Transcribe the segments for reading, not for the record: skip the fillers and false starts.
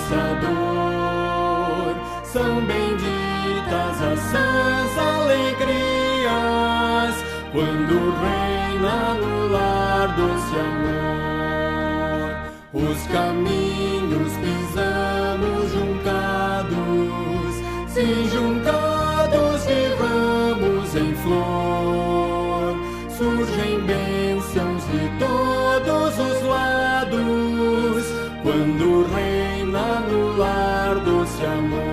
Consolador. São benditas as sãs alegrias, quando reina no lar doce amor. Os caminhos pisamos juncados, sim, juncados de ramos em flor. Surgem bênçãos de todos os lados, quando reina no lar doce amor.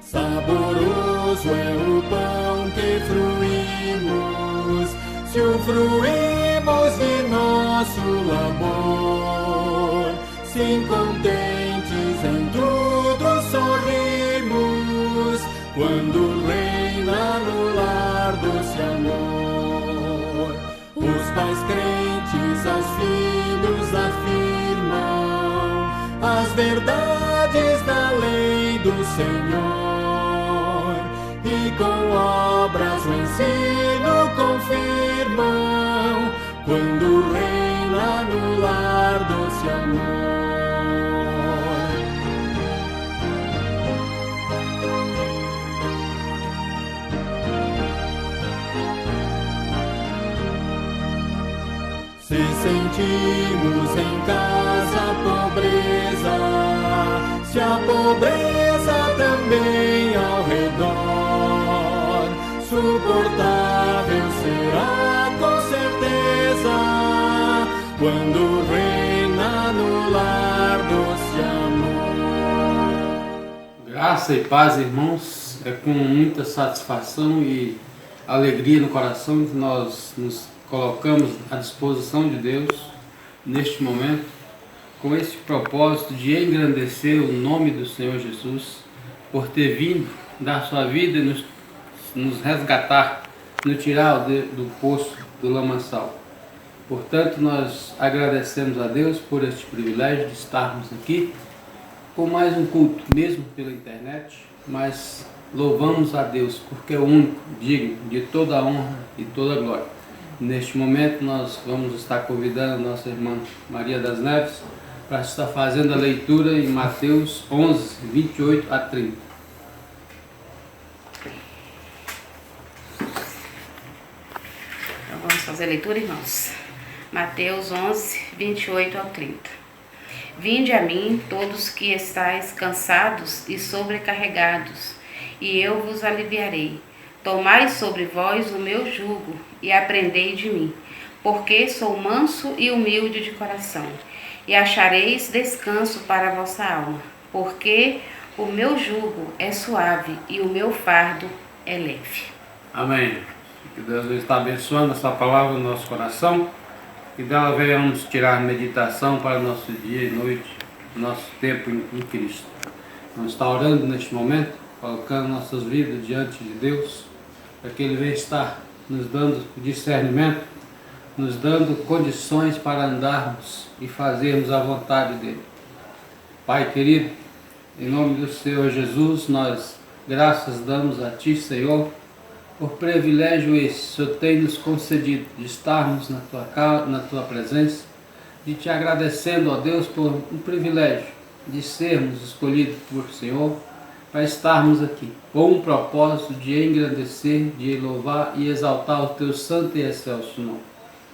Saboroso é o pão que fruímos, se o fruímos de nosso labor. Sim, contentes em tudo sorrimos, quando reina no lar doce amor. Os pais crentes aos filhos afirmam as verdades da lei do Senhor, e com obras o ensino confirmam, quando reina no lar doce amor. Se sentimos em casa a pobreza, se a pobreza também ao redor, suportável será com certeza, quando reina no lar doce amor. Graça e paz, irmãos, é com muita satisfação e alegria no coração que nós nos colocamos à disposição de Deus neste momento, com esse propósito de engrandecer o nome do Senhor Jesus, por ter vindo dar sua vida e nos resgatar, nos tirar do poço do lamaçal. Portanto, nós agradecemos a Deus por este privilégio de estarmos aqui com mais um culto, mesmo pela internet, mas louvamos a Deus porque é o único digno de toda a honra e toda a glória. Neste momento nós vamos estar convidando a nossa irmã Maria das Neves para estar fazendo a leitura em Mateus 11, 28 a 30. Então vamos fazer a leitura, irmãos. Mateus 11, 28 ao 30. Vinde a mim, todos que estáis cansados e sobrecarregados, e eu vos aliviarei. Tomai sobre vós o meu jugo e aprendei de mim, porque sou manso e humilde de coração, e achareis descanso para a vossa alma, porque o meu jugo é suave e o meu fardo é leve. Amém. Que Deus está abençoando essa palavra no nosso coração, e dela venhamos tirar meditação para o nosso dia e noite, nosso tempo em Cristo. Vamos estar orando neste momento, colocando nossas vidas diante de Deus, para que Ele venha estar nos dando discernimento, nos dando condições para andarmos e fazermos a vontade dEle. Pai querido, em nome do Senhor Jesus, nós graças damos a Ti, Senhor, por privilégio esse, o Senhor tem nos concedido de estarmos na Tua casa, na Tua presença, de Te agradecendo, ó Deus, por um privilégio de sermos escolhidos por Senhor, para estarmos aqui, com um propósito de engrandecer, de louvar e exaltar o Teu santo e excelso nome.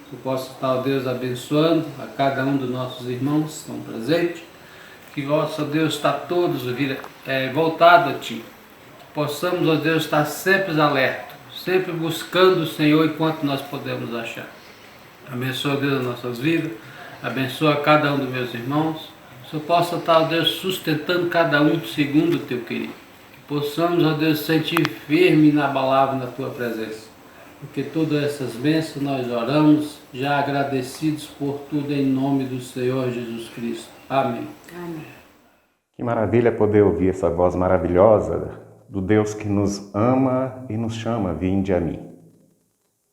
Que possa estar, ó Deus, abençoando a cada um dos nossos irmãos que estão presentes, que vosso Deus está todos voltado a Ti, que possamos, ó Deus, estar sempre alerta, sempre buscando o Senhor enquanto nós podemos achar. Abençoa, Deus, as nossas vidas, abençoa cada um dos meus irmãos, que possa estar, ó Deus, sustentando cada um segundo o Teu querido. Que possamos, ó Deus, sentir firme e inabalável na Tua presença. Porque todas essas bênçãos nós oramos, já agradecidos por tudo em nome do Senhor Jesus Cristo. Amém. Amém. Que maravilha poder ouvir essa voz maravilhosa do Deus que nos ama e nos chama, vinde a mim.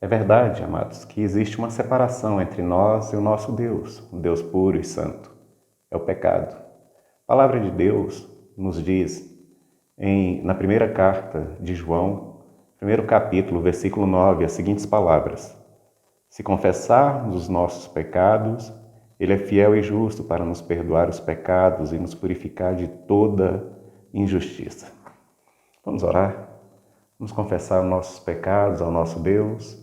É verdade, amados, que existe uma separação entre nós e o nosso Deus, um Deus puro e santo. É o pecado. A palavra de Deus nos diz, na primeira carta de João, primeiro capítulo, versículo 9, as seguintes palavras: se confessarmos os nossos pecados, Ele é fiel e justo para nos perdoar os pecados e nos purificar de toda injustiça. Vamos orar? Vamos confessar os nossos pecados ao nosso Deus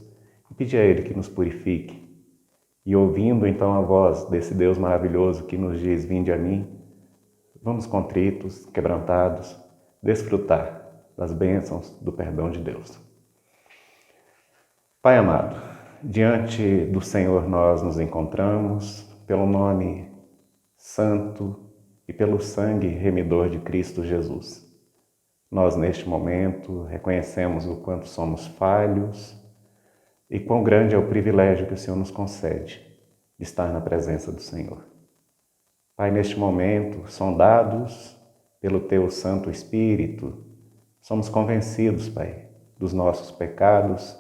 e pedir a Ele que nos purifique. E ouvindo então a voz desse Deus maravilhoso que nos diz: vinde a mim, vamos contritos, quebrantados, desfrutar das bênçãos do perdão de Deus. Pai amado, diante do Senhor nós nos encontramos pelo nome santo e pelo sangue remidor de Cristo Jesus. Nós, neste momento, reconhecemos o quanto somos falhos e quão grande é o privilégio que o Senhor nos concede de estar na presença do Senhor. Pai, neste momento, sondados pelo Teu Santo Espírito, somos convencidos, Pai, dos nossos pecados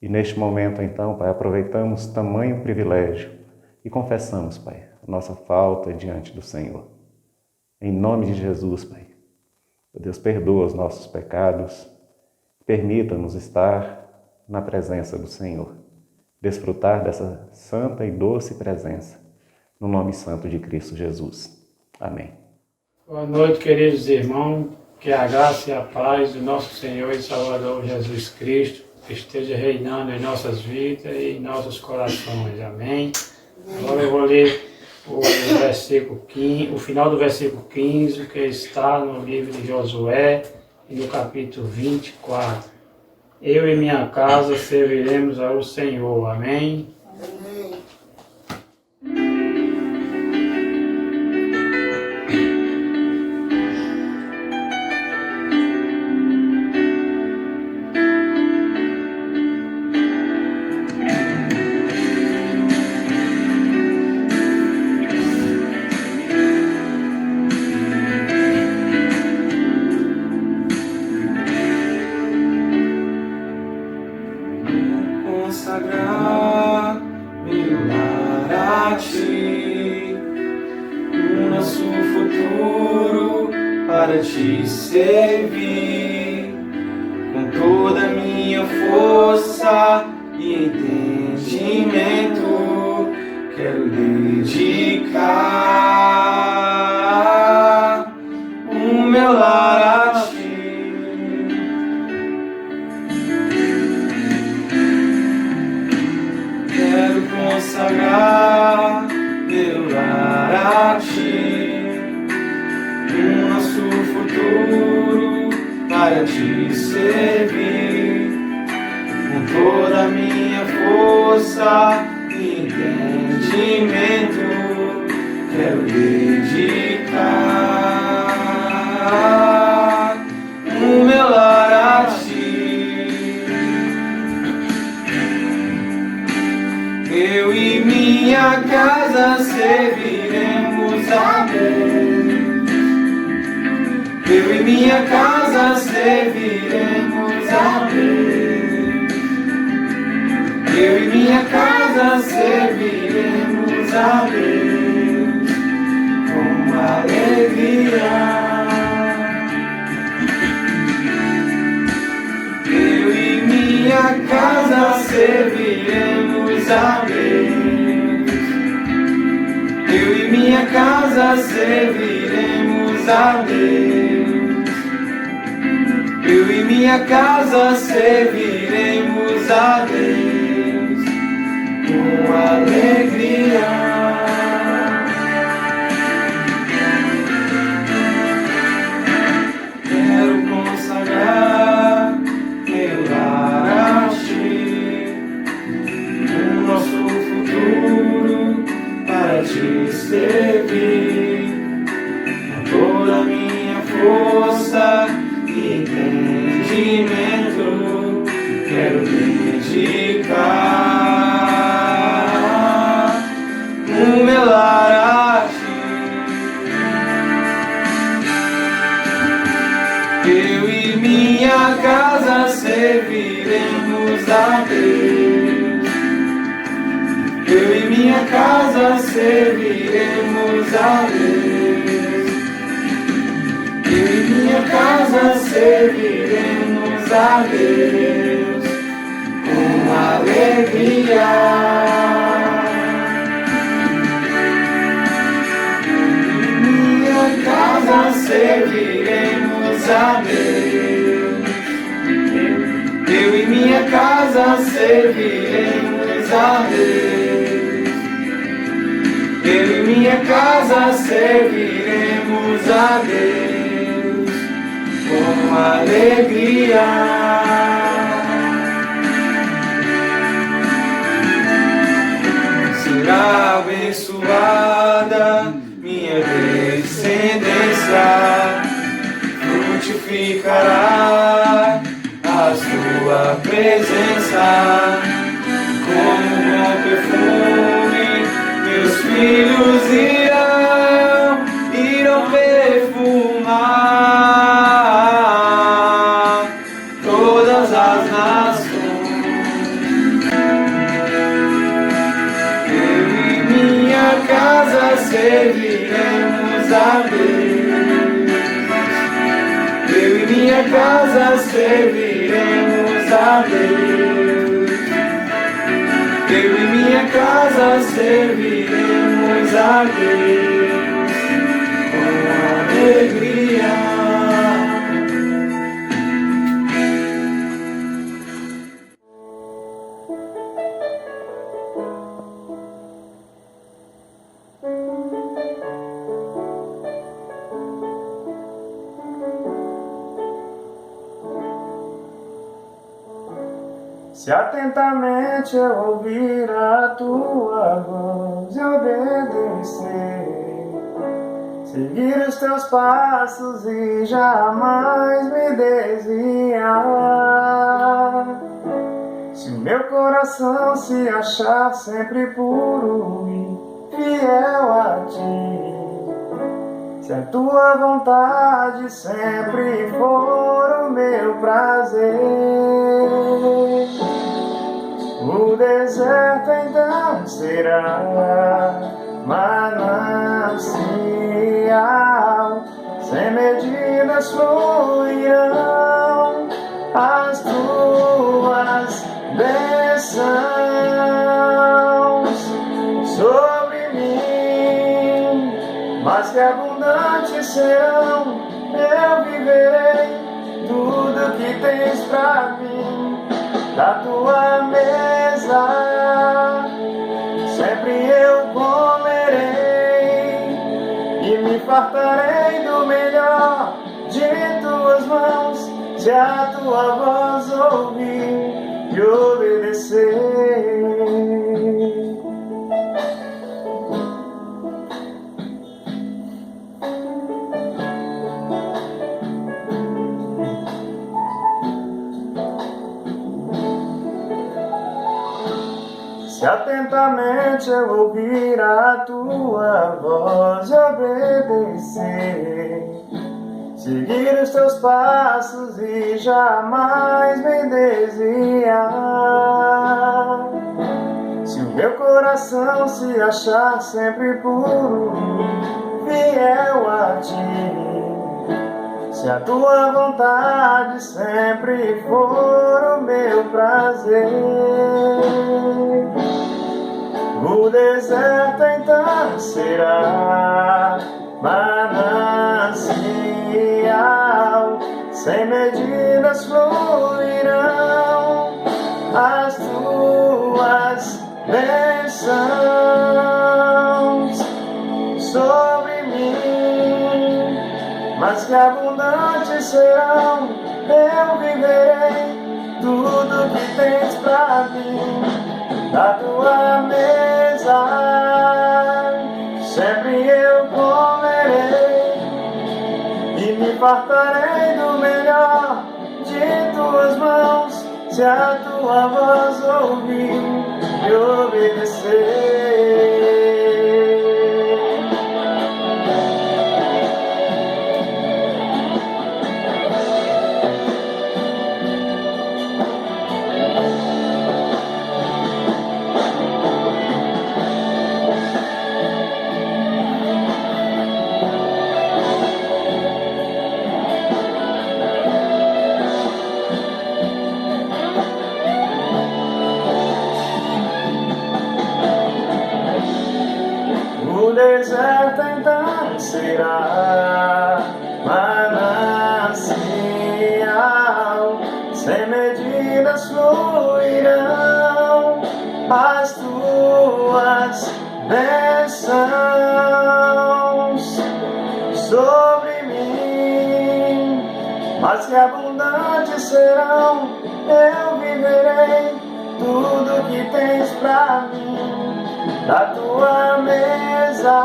e neste momento, então, Pai, aproveitamos tamanho privilégio e confessamos, Pai, a nossa falta diante do Senhor. Em nome de Jesus, Pai, Deus, perdoa os nossos pecados, permita-nos estar na presença do Senhor, desfrutar dessa santa e doce presença, no nome santo de Cristo Jesus. Amém. Boa noite, queridos irmãos, que a graça e a paz do nosso Senhor e Salvador Jesus Cristo esteja reinando em nossas vidas e em nossos corações. Amém. Agora eu vou ler o final do versículo 15, que está no livro de Josué, e no capítulo 24. Eu e minha casa serviremos ao Senhor. Amém. Consagrar meu lar a Ti, o nosso futuro para Te servir, com toda a minha força e entendimento, quero dedicar o meu lar a Ti. Consagrar meu lar a Ti, o nosso futuro para Te servir, com toda a minha força e entendimento, quero dedicar o meu lar a Ti. Eu e minha casa serviremos a Deus. Eu e minha casa serviremos a Deus. Eu e minha casa serviremos a Deus com alegria. Eu e minha casa serviremos a Deus. Eu e minha casa serviremos a Deus. Eu e minha casa serviremos a Deus com alegria. Quero consagrar meu lar a Ti, o nosso futuro para Te servir, com toda a minha força e entendimento, quero dedicar o meu lar a Ti. Eu e minha casa serviremos a Deus. Eu e minha casa serviremos a Deus. Eu e minha casa serviremos a Deus com alegria. serviremos a Deus. Eu e minha casa serviremos a Deus. Eu e minha casa serviremos a Deus com alegria. Será abençoada minha descendência, frutificará a sua presença, como um bom perfume, meus filhos irão perfumar todas as nações. Casa serviremos a Deus. Eu e minha casa serviremos a Deus. Eu e minha casa serviremos a Deus com alegria. Se atentamente eu ouvir a tua voz e obedecer, seguir os teus passos e jamais me desviar, se o meu coração se achar sempre puro e fiel a ti, se a tua vontade sempre for o meu prazer, o deserto então será manancial, sem medidas fluirão as tuas bênçãos sobre mim, mas que abundantes serão, eu viverei tudo que tens pra mim. Da tua mesa sempre eu comerei e me fartarei do melhor de tuas mãos, se a tua voz ouvir e obedecer. Se atentamente eu ouvir a tua voz e obedecer, seguir os teus passos e jamais me desviar, se o meu coração se achar sempre puro, fiel a ti, se a tua vontade sempre for o meu prazer, o deserto então será manancial, sem medidas fluirão as tuas bênçãos sobre mim, mas que abundantes serão, eu viverei tudo que tens pra mim. Da tua mesa sempre eu comerei e me fartarei do melhor de tuas mãos, se a tua voz ouvir e obedecer. O deserto então será mas que abundantes serão. Eu viverei tudo que tens pra mim. Da tua mesa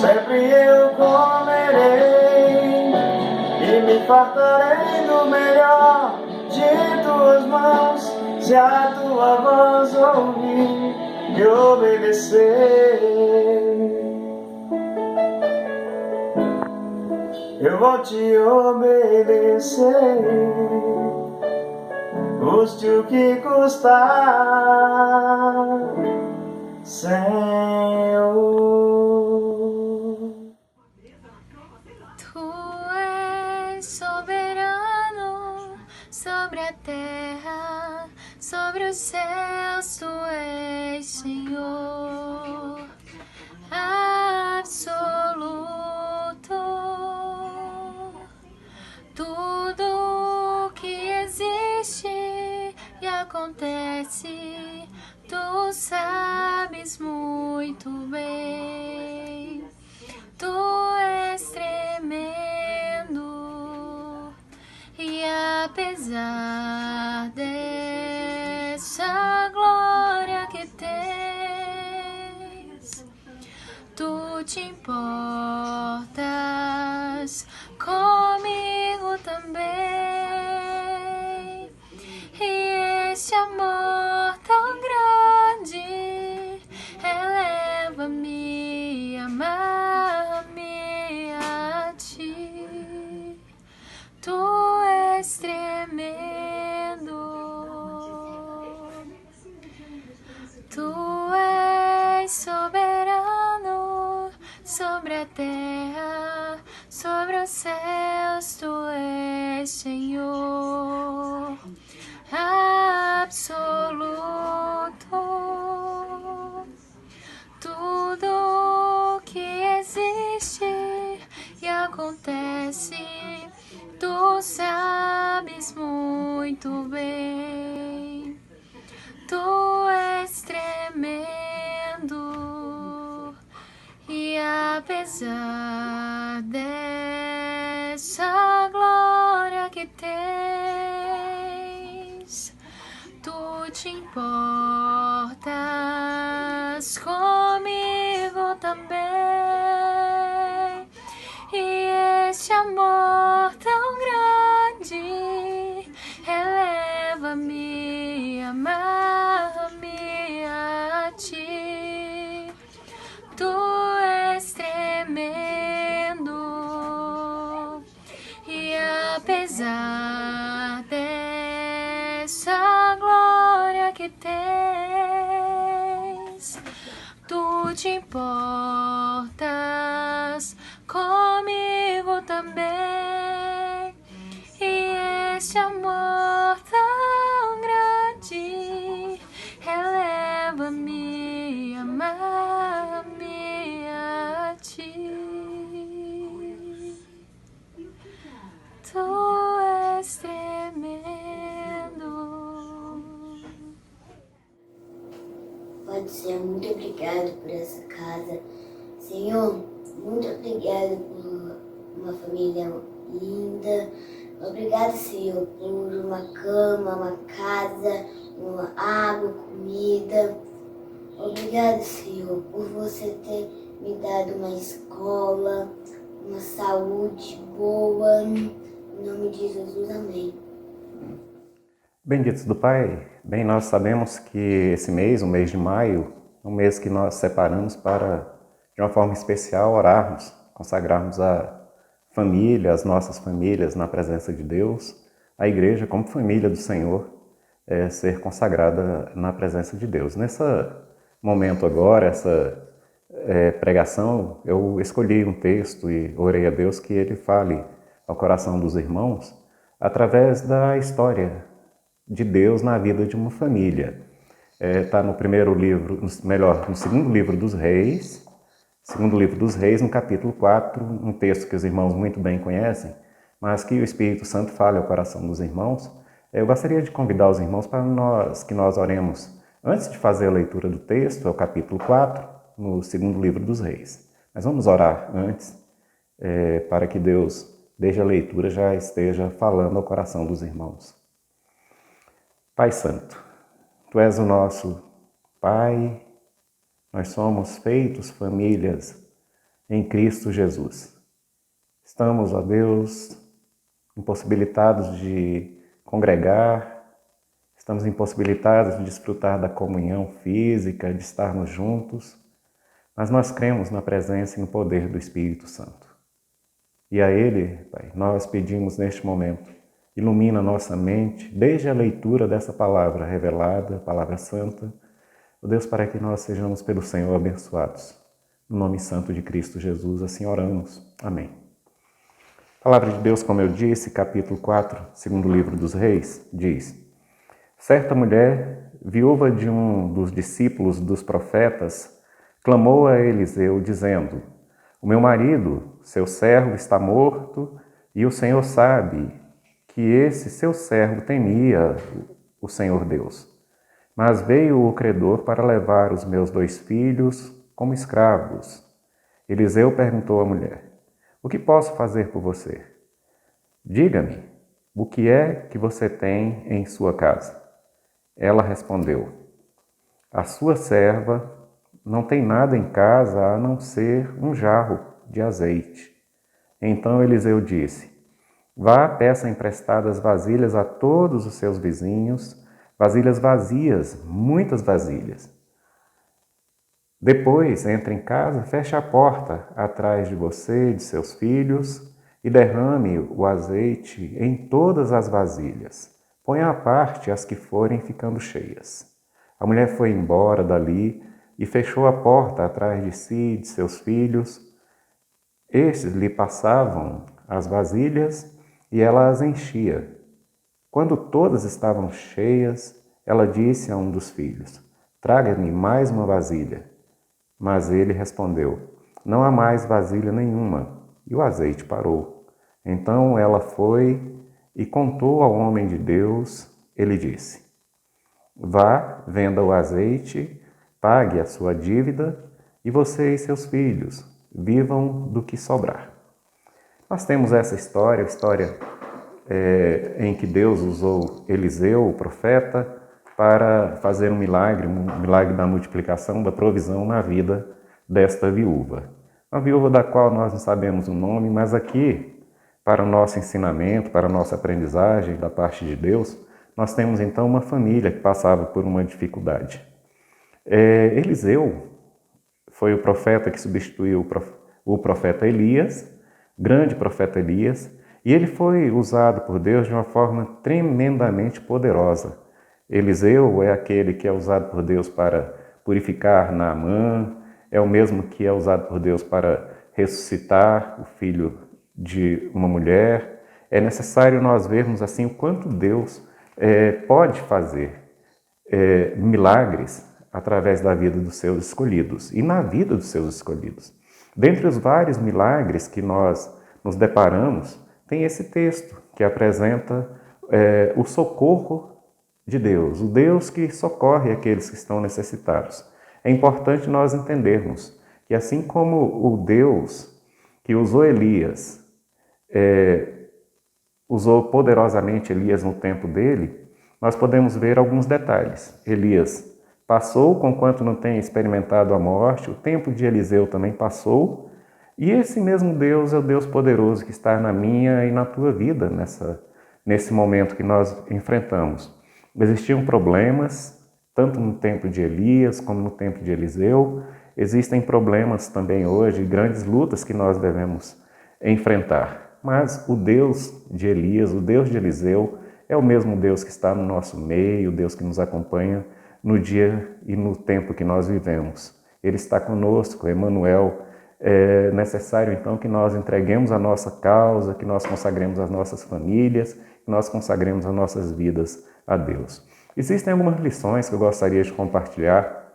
sempre eu comerei e me fartarei do melhor de tuas mãos. Se a tua voz ouvir e obedecer, eu vou te obedecer, custe o que custar, Senhor. Tu és soberano sobre a terra, sobre os céus. Tu és Senhor absoluto. Tudo que existe e acontece, tu sabes muito bem. Tu és tremendo e apesar dessa glória que tens, tu te importas comigo também. E este amor tão grande eleva-me, amar-me a ti. Tu és tremendo, tu és soberano sobre a terra, sobre os céus. Tu és Senhor absoluto. Tudo que existe e acontece, tu sabes muito bem. Tu és tremendo e apesar dessa glória que tens, tu te importas comigo também. E este amor tão grande eleva-me, amar-me a ti. Tu és tremendo e apesar dessa glória que tens, tu te importas comigo também. E este amor tão grande eleva-me, amar-me a ti. Tu és tremendo. Pode ser, muito obrigado por essa casa. Senhor, muito obrigado por uma família linda. Obrigado, Senhor, por uma cama, uma casa, uma água, comida. Obrigado, Senhor, por você ter me dado uma escola, uma saúde boa. Em nome de Jesus, amém. Benditos do Pai, bem, nós sabemos que esse mês, o mês de maio, é um mês que nós separamos para, de uma forma especial, orarmos, consagrarmos a família, as nossas famílias na presença de Deus, a igreja como família do Senhor, ser consagrada na presença de Deus. Nesse momento agora, essa pregação, eu escolhi um texto e orei a Deus que Ele fale ao coração dos irmãos através da história de Deus na vida de uma família. Está no primeiro livro, no segundo livro dos Reis, no capítulo 4, um texto que os irmãos muito bem conhecem, mas que o Espírito Santo fale ao coração dos irmãos. Eu gostaria de convidar os irmãos para que nós oremos antes de fazer a leitura do texto, é o capítulo 4, no segundo livro dos Reis. Mas vamos orar antes, para que Deus desde a leitura, já esteja falando ao coração dos irmãos. Pai Santo, Tu és o nosso Pai, nós somos feitos famílias em Cristo Jesus. Estamos, ó Deus, impossibilitados de congregar, estamos impossibilitados de desfrutar da comunhão física, de estarmos juntos, mas nós cremos na presença e no poder do Espírito Santo. E a Ele, Pai, nós pedimos neste momento, ilumina nossa mente, desde a leitura dessa palavra revelada, palavra santa, ó Deus, para que nós sejamos pelo Senhor abençoados. No nome santo de Cristo Jesus, assim oramos. Amém. A palavra de Deus, como eu disse, capítulo 4, segundo livro dos Reis, diz: certa mulher, viúva de um dos discípulos dos profetas, clamou a Eliseu, dizendo: o meu marido, seu servo, está morto, e o Senhor sabe que esse seu servo temia o Senhor Deus. Mas veio o credor para levar os meus 2 filhos como escravos. Eliseu perguntou à mulher: o que posso fazer por você? Diga-me, o que é que você tem em sua casa? Ela respondeu: a sua serva não tem nada em casa a não ser um jarro de azeite. Então Eliseu disse: vá, peça emprestadas vasilhas a todos os seus vizinhos, vasilhas vazias, muitas vasilhas. Depois, entre em casa, feche a porta atrás de você e de seus filhos e derrame o azeite em todas as vasilhas. Ponha à parte as que forem ficando cheias. A mulher foi embora dali e fechou a porta atrás de si e de seus filhos. Estes lhe passavam as vasilhas e ela as enchia. Quando todas estavam cheias, ela disse a um dos filhos: traga-me mais uma vasilha. Mas ele respondeu: não há mais vasilha nenhuma. E o azeite parou. Então ela foi e contou ao homem de Deus. Ele disse: vá, venda o azeite, pague a sua dívida, e você e seus filhos vivam do que sobrar. Nós temos essa história em que Deus usou Eliseu, o profeta, para fazer um milagre da multiplicação, da provisão na vida desta viúva. Uma viúva da qual nós não sabemos o nome, mas aqui, para o nosso ensinamento, para a nossa aprendizagem da parte de Deus, nós temos então uma família que passava por uma dificuldade. Eliseu foi o profeta que substituiu o profeta Elias, grande profeta Elias, e ele foi usado por Deus de uma forma tremendamente poderosa. Eliseu é aquele que é usado por Deus para purificar Naamã, é o mesmo que é usado por Deus para ressuscitar o filho de uma mulher. É necessário nós vermos assim o quanto Deus pode fazer milagres através da vida dos seus escolhidos e na vida dos seus escolhidos. Dentre os vários milagres que nós nos deparamos, tem esse texto que apresenta o socorro de Deus, o Deus que socorre aqueles que estão necessitados. É importante nós entendermos que assim como o Deus que usou Elias, usou poderosamente Elias no tempo dele, nós podemos ver alguns detalhes. Elias passou, conquanto não tenha experimentado a morte, o tempo de Eliseu também passou, e esse mesmo Deus é o Deus poderoso que está na minha e na tua vida nesse momento que nós enfrentamos. Existiam problemas, tanto no tempo de Elias como no tempo de Eliseu. Existem problemas também hoje, grandes lutas que nós devemos enfrentar. Mas o Deus de Elias, o Deus de Eliseu, é o mesmo Deus que está no nosso meio, o Deus que nos acompanha no dia e no tempo que nós vivemos. Ele está conosco, Emmanuel. É necessário então que nós entreguemos a nossa causa, que nós consagremos as nossas famílias, que nós consagremos as nossas vidas a Deus. Existem algumas lições que eu gostaria de compartilhar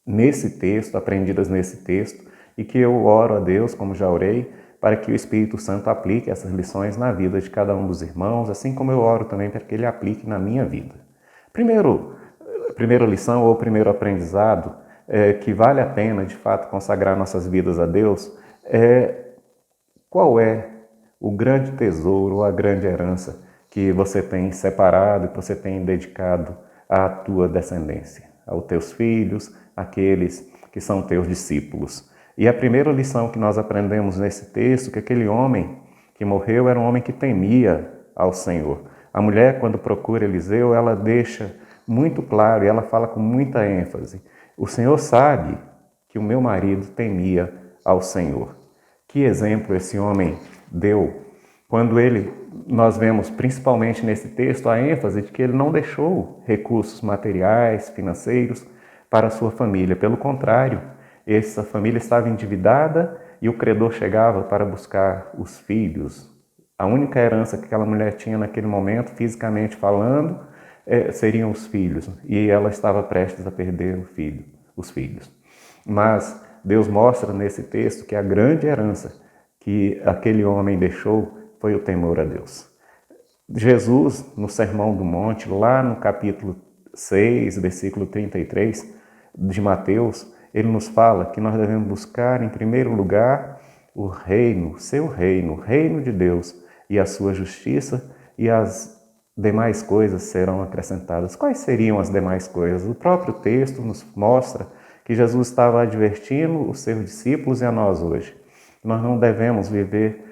nesse texto, aprendidas nesse texto, e que eu oro a Deus, como já orei, para que o Espírito Santo aplique essas lições na vida de cada um dos irmãos, assim como eu oro também para que ele aplique na minha vida. Primeira lição ou primeiro aprendizado que vale a pena, de fato, consagrar nossas vidas a Deus, qual é o grande tesouro, a grande herança que você tem separado, que você tem dedicado à tua descendência, aos teus filhos, aqueles que são teus discípulos. E a primeira lição que nós aprendemos nesse texto, que aquele homem que morreu era um homem que temia ao Senhor. A mulher, quando procura Eliseu, ela deixa muito claro e ela fala com muita ênfase: o Senhor sabe que o meu marido temia ao Senhor. Que exemplo esse homem deu quando nós vemos principalmente nesse texto a ênfase de que ele não deixou recursos materiais, financeiros para a sua família. Pelo contrário, essa família estava endividada e o credor chegava para buscar os filhos. A única herança que aquela mulher tinha naquele momento, fisicamente falando, seriam os filhos. E ela estava prestes a perder os filhos. Mas Deus mostra nesse texto que a grande herança que aquele homem deixou foi o temor a Deus. Jesus, no Sermão do Monte, lá no capítulo 6, versículo 33 de Mateus, ele nos fala que nós devemos buscar em primeiro lugar o reino, seu reino, o reino de Deus e a sua justiça, e as demais coisas serão acrescentadas. Quais seriam as demais coisas? O próprio texto nos mostra que Jesus estava advertindo os seus discípulos e a nós hoje. Nós não devemos viver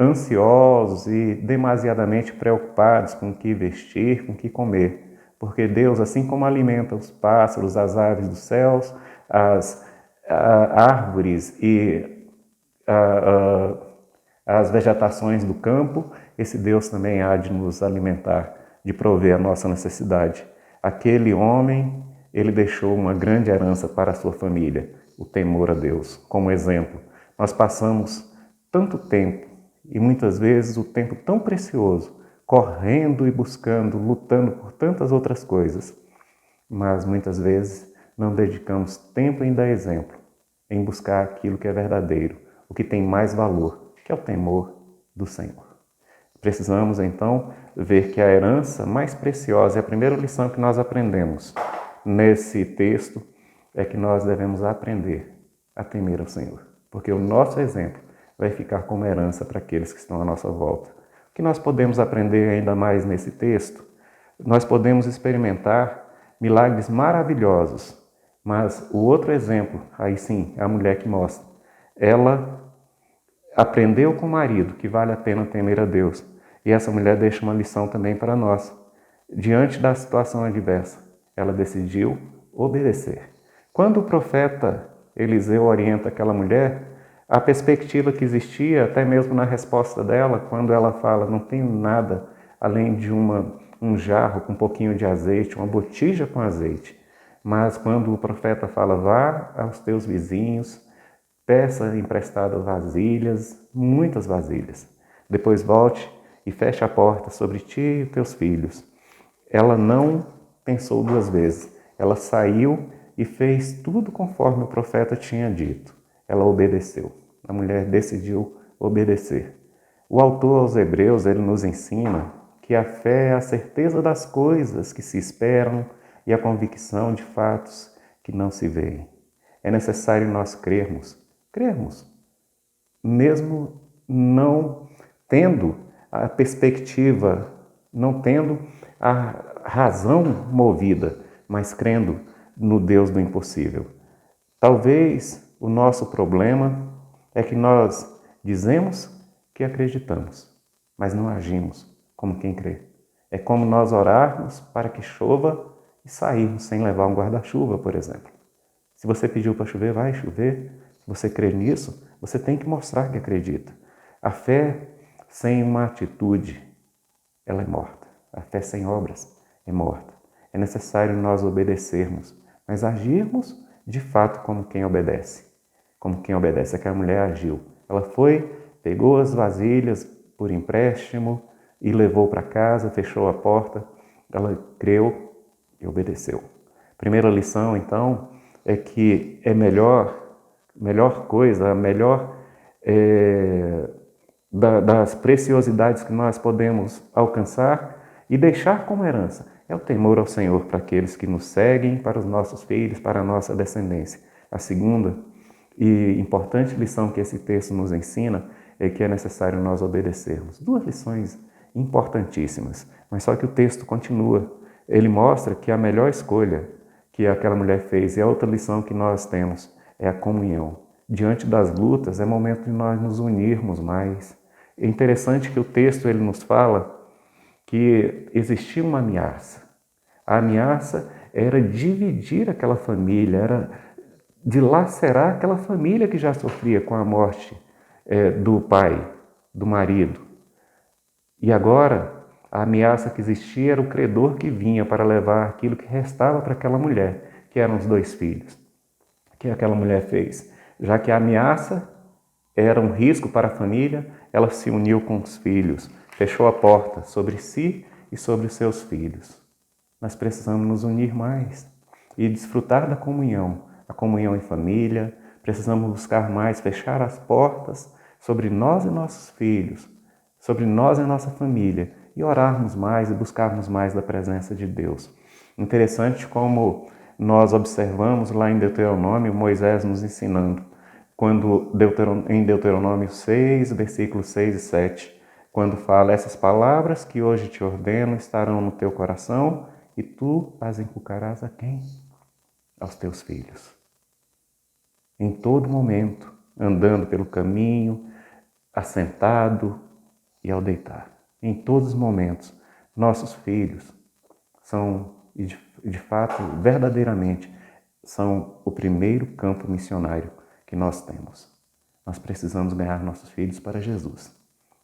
ansiosos e demasiadamente preocupados com o que vestir, com o que comer, porque Deus, assim como alimenta os pássaros, as aves dos céus, as árvores e as vegetações do campo, esse Deus também há de nos alimentar, de prover a nossa necessidade. Aquele homem, ele deixou uma grande herança para a sua família, o temor a Deus. Como exemplo, nós passamos tanto tempo, e muitas vezes o tempo tão precioso, correndo e buscando, lutando por tantas outras coisas, mas muitas vezes não dedicamos tempo em dar exemplo, em buscar aquilo que é verdadeiro, o que tem mais valor, que é o temor do Senhor. Precisamos, então, ver que a herança mais preciosa, e a primeira lição que nós aprendemos nesse texto, é que nós devemos aprender a temer ao Senhor, porque o nosso exemplo vai ficar como herança para aqueles que estão à nossa volta. O que nós podemos aprender ainda mais nesse texto? Nós podemos experimentar milagres maravilhosos, mas o outro exemplo, aí sim, é a mulher que mostra. Ela aprendeu com o marido que vale a pena temer a Deus. E essa mulher deixa uma lição também para nós. Diante da situação adversa, ela decidiu obedecer. Quando o profeta Eliseu orienta aquela mulher, a perspectiva que existia, até mesmo na resposta dela, quando ela fala, não tenho nada além de um jarro com um pouquinho de azeite, uma botija com azeite. Mas quando o profeta fala, vá aos teus vizinhos, peça emprestado vasilhas, muitas vasilhas. Depois volte e feche a porta sobre ti e teus filhos. Ela não pensou duas vezes. Ela saiu e fez tudo conforme o profeta tinha dito. Ela obedeceu. A mulher decidiu obedecer. O autor aos Hebreus, ele nos ensina que a fé é a certeza das coisas que se esperam e a convicção de fatos que não se veem. É necessário nós crermos, mesmo não tendo a perspectiva, não tendo a razão movida, mas crendo no Deus do impossível. Talvez o nosso problema é que nós dizemos que acreditamos, mas não agimos como quem crê. É como nós orarmos para que chova e sairmos sem levar um guarda-chuva, por exemplo. Se você pediu para chover, vai chover. Se você crê nisso, você tem que mostrar que acredita. A fé sem uma atitude, ela é morta. A fé sem obras é morta. É necessário nós obedecermos, mas agirmos de fato como quem obedece. Como quem obedece. Aquela mulher agiu. Ela foi, pegou as vasilhas por empréstimo e levou para casa, fechou a porta. Ela creu e obedeceu. Primeira lição, então, é que é melhor coisa, a melhor das preciosidades que nós podemos alcançar e deixar como herança é o temor ao Senhor para aqueles que nos seguem, para os nossos filhos, para a nossa descendência. A segunda e importante lição que esse texto nos ensina que é necessário nós obedecermos. Duas lições importantíssimas, mas só que o texto continua. Ele mostra que a melhor escolha que aquela mulher fez, e a outra lição que nós temos, é a comunhão. Diante das lutas, é momento de nós nos unirmos mais. É interessante que o texto ele nos fala que existia uma ameaça. A ameaça era dividir aquela família, era dilacerar aquela família que já sofria com a morte do pai, do marido. E agora, a ameaça que existia era o credor que vinha para levar aquilo que restava para aquela mulher, que eram os 2 filhos. O que aquela mulher fez? Já que a ameaça era um risco para a família, ela se uniu com os filhos, fechou a porta sobre si e sobre os seus filhos. Nós precisamos nos unir mais e desfrutar da comunhão, a comunhão em família. Precisamos buscar mais, fechar as portas sobre nós e nossos filhos, sobre nós e nossa família, e orarmos mais e buscarmos mais da presença de Deus. Interessante como nós observamos lá em Deuteronômio, Moisés nos ensinando, quando em Deuteronômio 6, versículos 6 e 7, quando fala: essas palavras que hoje te ordeno estarão no teu coração e tu as inculcarás a quem? Aos teus filhos. Em todo momento, andando pelo caminho, assentado e ao deitar. Em todos os momentos, nossos filhos são, de fato, verdadeiramente, são o primeiro campo missionário que nós temos. Nós precisamos ganhar nossos filhos para Jesus.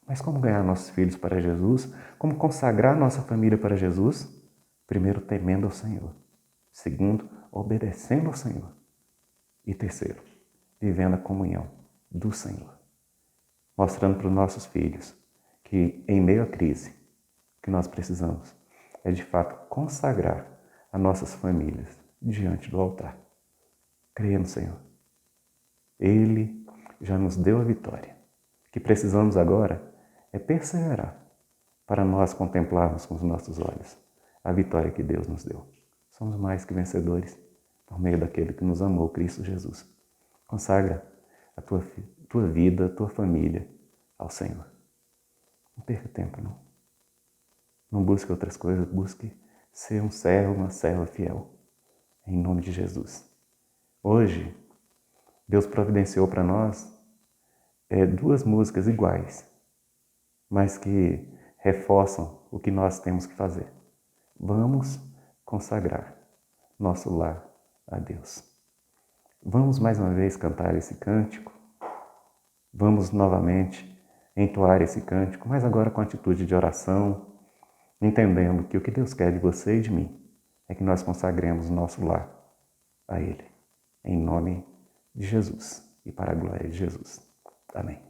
Mas como ganhar nossos filhos para Jesus? Como consagrar nossa família para Jesus? Primeiro, temendo ao Senhor. Segundo, obedecendo ao Senhor. E terceiro, vivendo a comunhão do Senhor. Mostrando para os nossos filhos que, em meio à crise, o que nós precisamos é, de fato, consagrar as nossas famílias diante do altar. Creia no Senhor. Ele já nos deu a vitória. O que precisamos agora é perseverar para nós contemplarmos com os nossos olhos a vitória que Deus nos deu. Somos mais que vencedores por meio daquele que nos amou, Cristo Jesus. Consagra a tua vida, a tua família ao Senhor. Não perca tempo, não. Não busque outras coisas, busque ser um servo, uma serva fiel. Em nome de Jesus. Hoje, Deus providenciou para nós 2 músicas iguais, mas que reforçam o que nós temos que fazer. Vamos consagrar nosso lar a Deus. Vamos mais uma vez cantar esse cântico. Vamos novamente entoar esse cântico, mas agora com atitude de oração, entendendo que o que Deus quer de você e de mim é que nós consagremos nosso lar a Ele. Em nome de Jesus e para a glória de Jesus. Amém.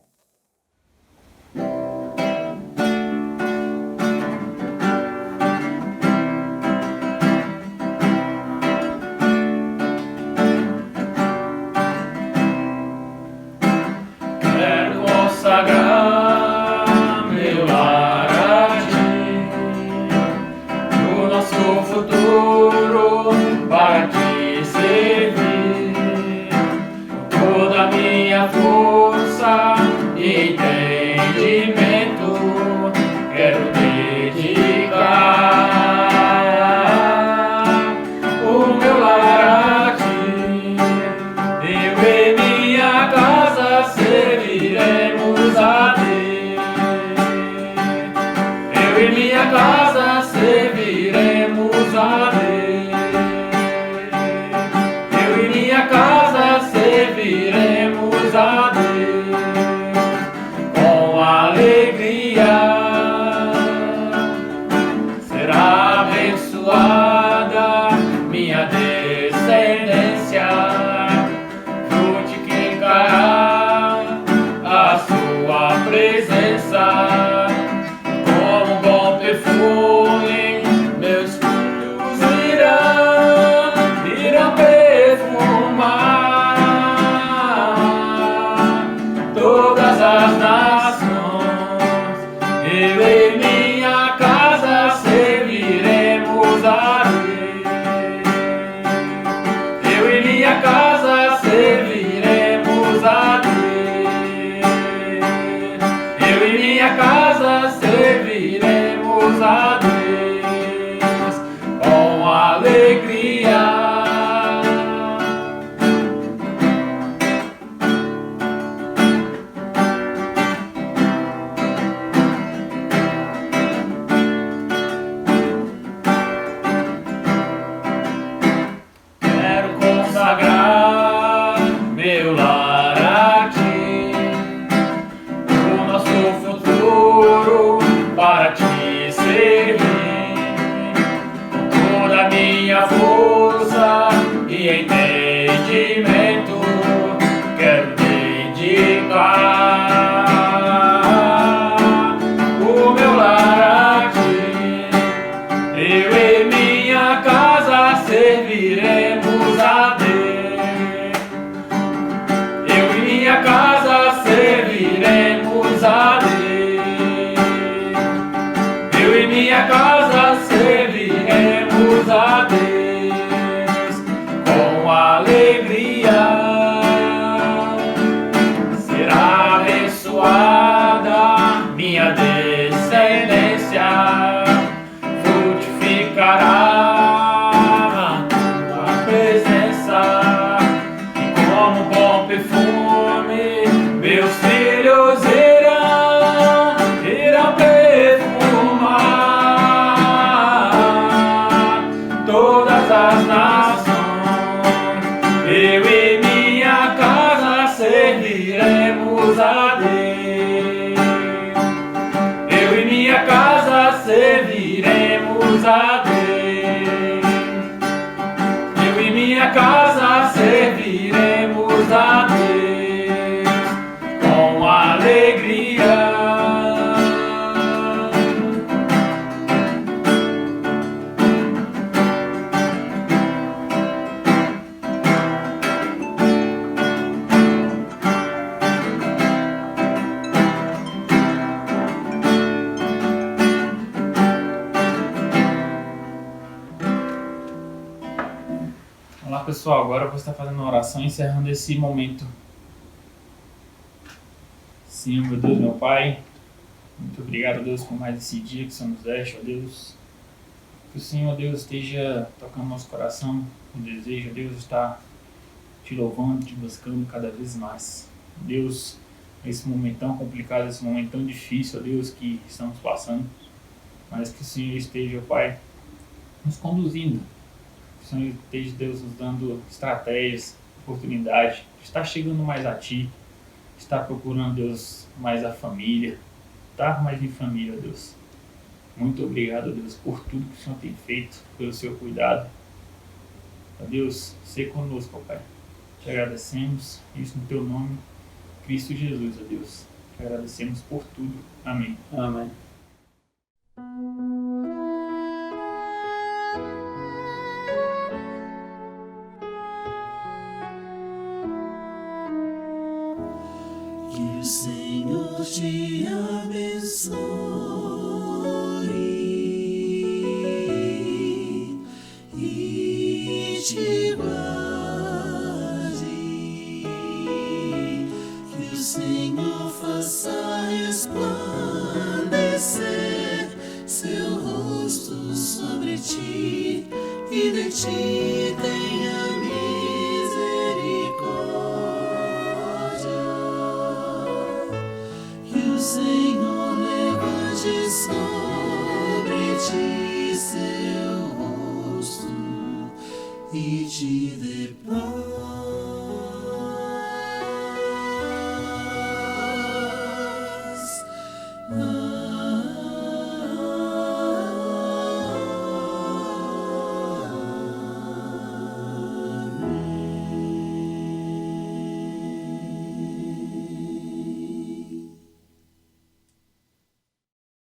Quero consagrar meu lar a Ti, no nosso futuro para Te servir, toda a minha força e entendimento quero dedicar o meu lar a Ti. Eu e minha casa serviremos a Deus. Eu e minha casa serviremos a Deus. Eu e minha casa serviremos a Deus com alegria. minha casa serviremos a Deus com alegria. Quero consagrar meu lar a Ti, o nosso futuro para Te servir. Toda a minha força e entendimento quero dedicar o meu lar a Ti. Eu e minha casa serviremos a Deus. Eu e minha casa serviremos a Deus. Eu e minha casa serviremos a Deus com alegria. Será abençoada minha descendência, frutificará na Tua presença, e como bom perfume meus filhos irão perfumar todas as nações. Eu e minha casa serviremos a Deus. Eu e minha casa serviremos a Deus. Eu e minha casa serviremos a Deus com alegria. Olá pessoal, agora eu vou estar fazendo uma oração encerrando esse momento. Senhor, meu Deus, meu Pai, muito obrigado, Deus, por mais esse dia que o Senhor nos deste, ó Deus. Que o Senhor, Deus, esteja tocando nosso coração, o desejo, Deus, está te louvando, te buscando cada vez mais. Deus, esse momento tão complicado, esse momento tão difícil, ó Deus, que estamos passando, mas que o Senhor esteja, ó Pai, nos conduzindo. Que o Senhor esteja, Deus, nos dando estratégias, oportunidade, está chegando mais a Ti, está procurando, Deus, mais a família, estar mais em família, ó Deus. Muito obrigado, Deus, por tudo que o Senhor tem feito, pelo seu cuidado. Ó Deus, seja conosco, ó Pai. Te agradecemos, isso no Teu nome, Cristo Jesus, ó Deus. Te agradecemos por tudo. Amém. Amém. Que o Senhor te abençoe e te guarde. Que o Senhor faça resplandecer seu rosto sobre ti e de ti tenha